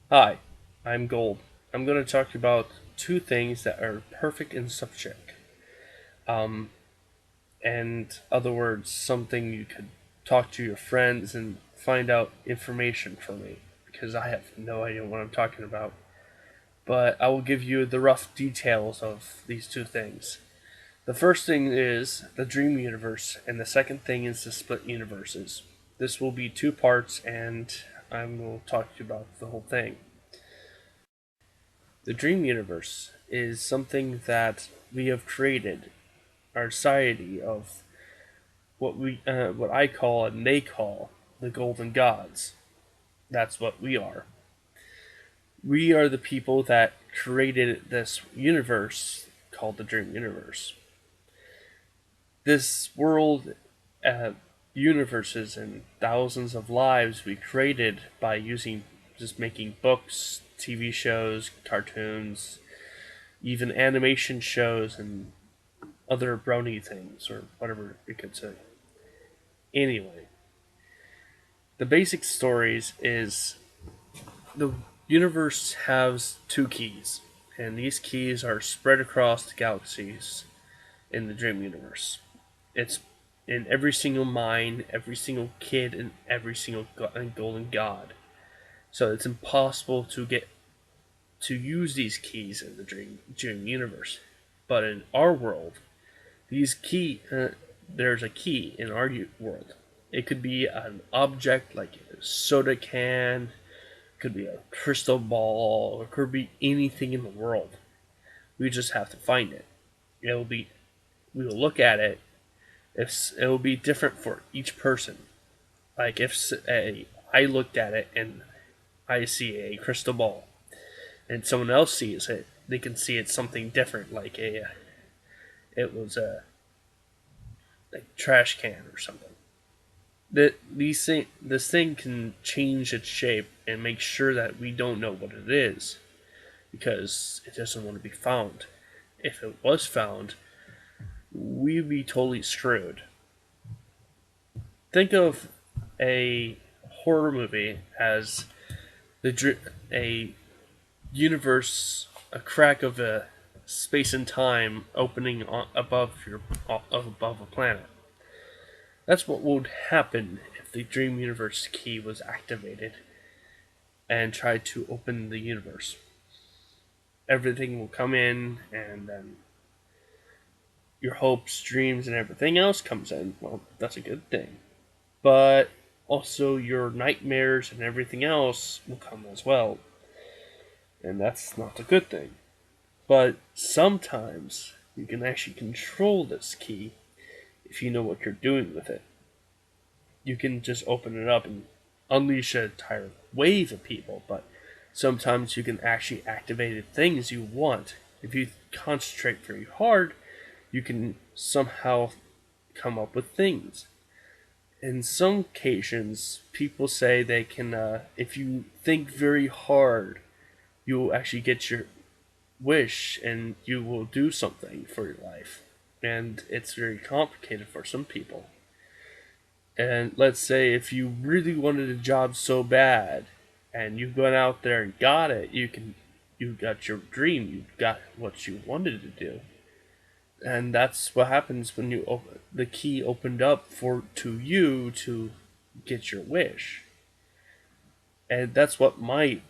Hi, I'm Gold. I'm going to talk about two things that are perfect in subject. Um, and other words, something you could talk to your friends and find out information from me because I have no idea what I'm talking about. But I will give you the rough details of these two things. The first thing is the dream universe, and the second thing is the split universes. This will be two parts, and I will talk to you about the whole thing. The dream universe is something that we have created, our society of what I call and they call the golden gods. That's what we are. We are the people that created this universe called the dream universe. This world, uh, universes and thousands of lives we created by using just making books, TV shows, cartoons, even animation shows and other brownie things or whatever you could say. Anyway, the basic stories is the universe has two keys, and these keys are spread across the galaxies in the dream universe. It's in every single mind, every single kid, and every single golden god. So it's impossible to get to use these keys in the dream universe. But in our world, these key there's a key in our world. It could be an object like a soda can, could be a crystal ball, or it could be anything in the world. We just have to find it. It'll be we will look at it. If it will be different for each person. Like if I looked at it and I see a crystal ball, and someone else sees it, they can see it's something different. Like it was a trash can or something. This thing can change its shape and make sure that we don't know what it is because it doesn't want to be found. If it was found, we'd be totally screwed. Think of a horror movie as a universe, a crack of a space and time opening above a planet. That's what would happen if the Dream Universe key was activated and tried to open the universe. Everything will come in, and then your hopes, dreams, and everything else comes in. Well, that's a good thing. But also your nightmares and everything else will come as well, and that's not a good thing. But sometimes you can actually control this key if you know what you're doing with it. You can just open it up and unleash an entire wave of people, but sometimes you can actually activate the things you want. If you concentrate very hard, you can somehow come up with things. In some occasions, people say they can, if you think very hard, you will actually get your wish and you will do something for your life. And it's very complicated for some people. And let's say if you really wanted a job so bad and you went out there and got it, you got your dream, you got what you wanted to do. And that's what happens when the key opened up for to you to get your wish. And that's what my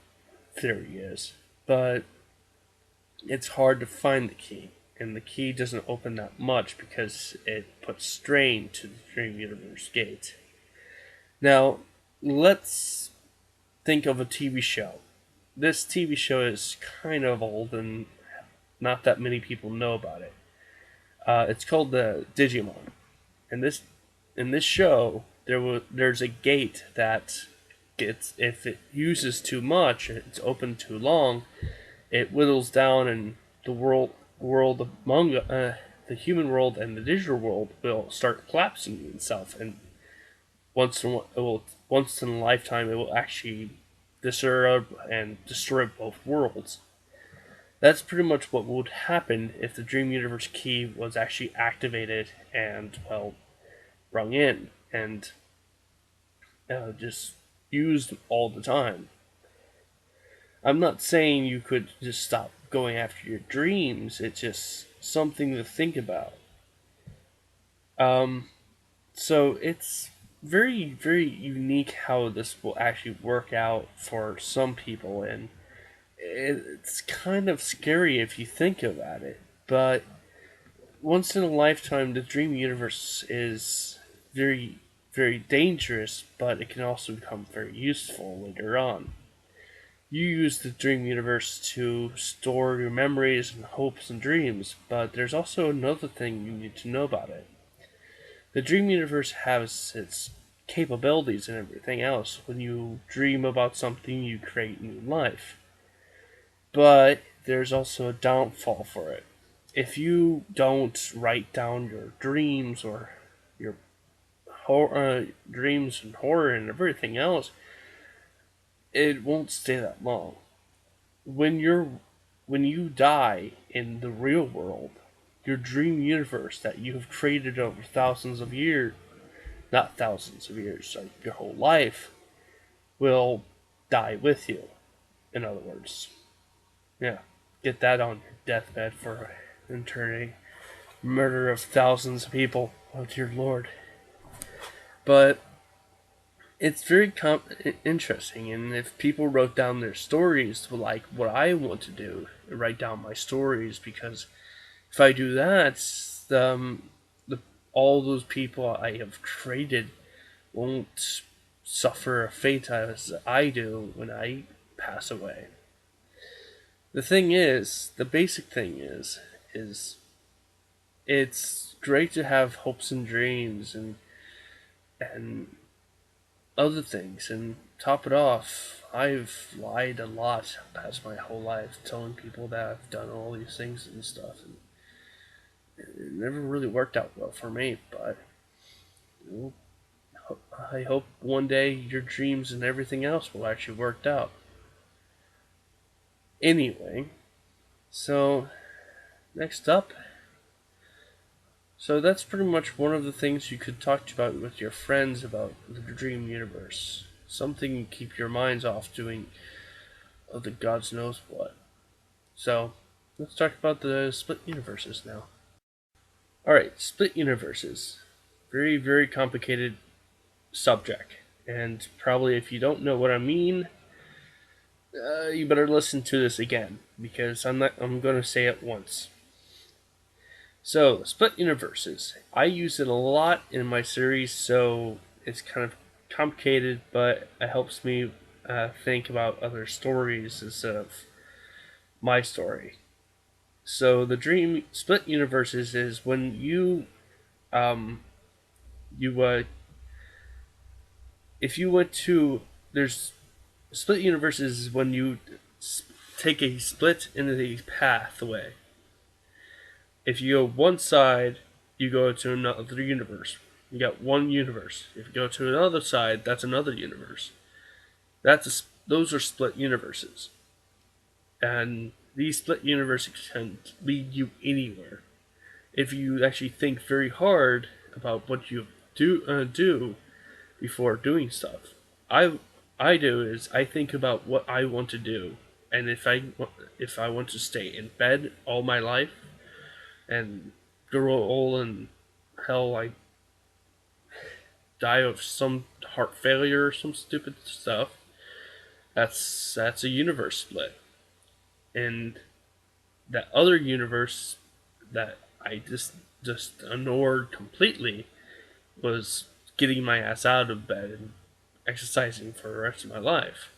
theory is. But it's hard to find the key, and the key doesn't open that much because it puts strain to the Dream Universe gate. Now, let's think of a TV show. This TV show is kind of old, and not that many people know about it. It's called the Digimon, and this show there's a gate that gets if it uses too much, it's open too long, it whittles down, and the world among the human world and the digital world will start collapsing itself, and once in a lifetime it will actually disturb and destroy both worlds. That's pretty much what would happen if the Dream Universe key was actually activated and rung in and just used all the time. I'm not saying you could just stop going after your dreams. It's just something to think about. Um, so it's very, very unique how this will actually work out for some people, and it's kind of scary if you think about it. But once in a lifetime, the dream universe is very, very dangerous, but it can also become very useful later on. You use the dream universe to store your memories and hopes and dreams, but there's also another thing you need to know about it. The dream universe has its capabilities and everything else. When you dream about something, you create new life. But there's also a downfall for it. If you don't write down your dreams or your dreams and horror and everything else, it won't stay that long. When you're when you die in the real world, your dream universe that you have created over thousands of years, not thousands of years, like your whole life, will die with you. In other words, yeah, get that on your deathbed for eternity. Murder of thousands of people. Oh dear Lord! But it's very interesting, and if people wrote down their stories like what I want to do, write down my stories, because if I do that, the all those people I have created won't suffer a fate as I do when I pass away. The basic thing is it's great to have hopes and dreams and other things, and top it off, I've lied a lot past my whole life, telling people that I've done all these things and stuff, and it never really worked out well for me. But you know, I hope one day your dreams and everything else will actually work out. Anyway, so next up, so that's pretty much one of the things you could talk about with your friends about the dream universe. Something to keep your minds off doing of the gods knows what. So let's talk about the split universes now. Alright, split universes. Very, very complicated subject. And probably if you don't know what I mean, you better listen to this again because I'm going to say it once. So, split universes. I use it a lot in my series, so it's kind of complicated, but it helps me think about other stories instead of my story. So, the dream split universes is when um, you if you went to there's split universes is when you take a split in the pathway. If you go one side, you go to another universe. You got one universe. If you go to another side, that's another universe. Those are split universes, and these split universes can lead you anywhere if you actually think very hard about what you do before doing stuff. I I do is I think about what I want to do, and if I want to stay in bed all my life and grow old and hell like die of some heart failure or some stupid stuff, that's a universe split. And that other universe that I just ignored completely was getting my ass out of bed and exercising for the rest of my life.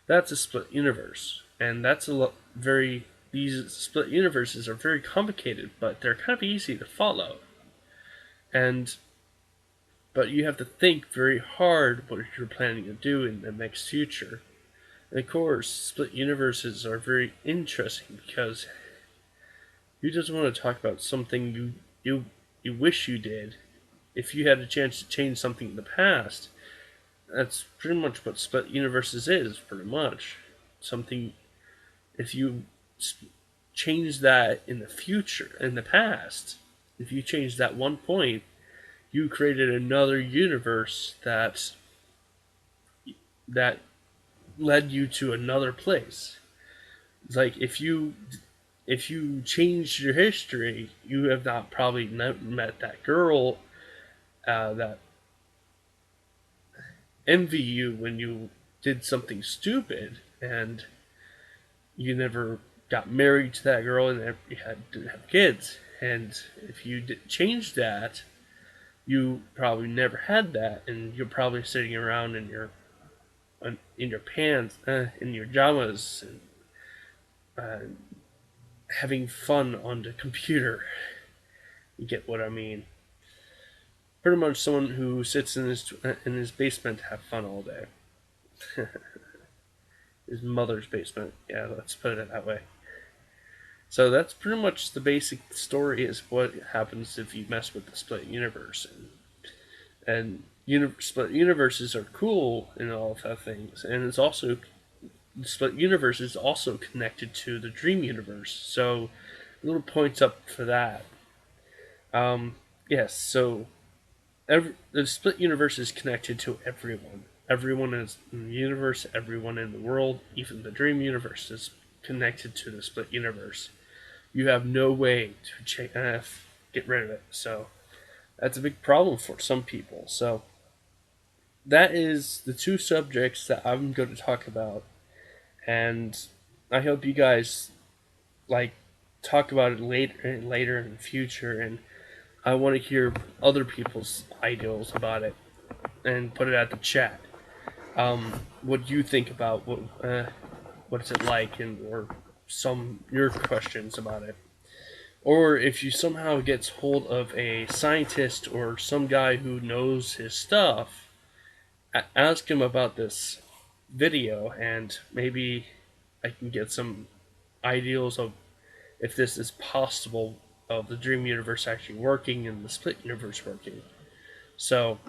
That's a split universe, and that's very. These split universes are very complicated, but they're kind of easy to follow. And but you have to think very hard what you're planning to do in the next future. And of course, split universes are very interesting because you just want to talk about something you wish you did. If you had a chance to change something in the past, that's pretty much what split universes is. Pretty much something. If you change that in the future, in the past, if you change that one point, you created another universe that led you to another place. It's like if you changed your history, you have not probably met that girl that envy you when you did something stupid, and you never got married to that girl and didn't have kids. And if you did change that, you probably never had that, and you're probably sitting around in your pants, in your pajamas, and uh, having fun on the computer. You get what I mean? Pretty much someone who sits in his basement to have fun all day. His mother's basement. Yeah, let's put it that way. So that's pretty much the basic story. Is what happens if you mess with the split universe, and split universes are cool and all of that things, and it's also the split universe is also connected to the dream universe. So little points up for that. Um, yes, so the split universe is connected to everyone. Everyone is in the universe, everyone in the world, even the dream universe is connected to the split universe. You have no way to get rid of it. So that's a big problem for some people. So that is the two subjects that I'm going to talk about, and I hope you guys like talk about it later in the future, and I want to hear other people's ideals about it and put it at the chat. What do you think about what is it like, and or some your questions about it, or if you somehow gets hold of a scientist or some guy who knows his stuff, ask him about this video, and maybe I can get some ideals of if this is possible of the dream universe actually working and the split universe working. So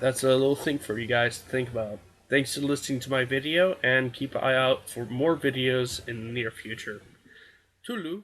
that's a little thing for you guys to think about. Thanks for listening to my video, and keep an eye out for more videos in the near future. Tulu.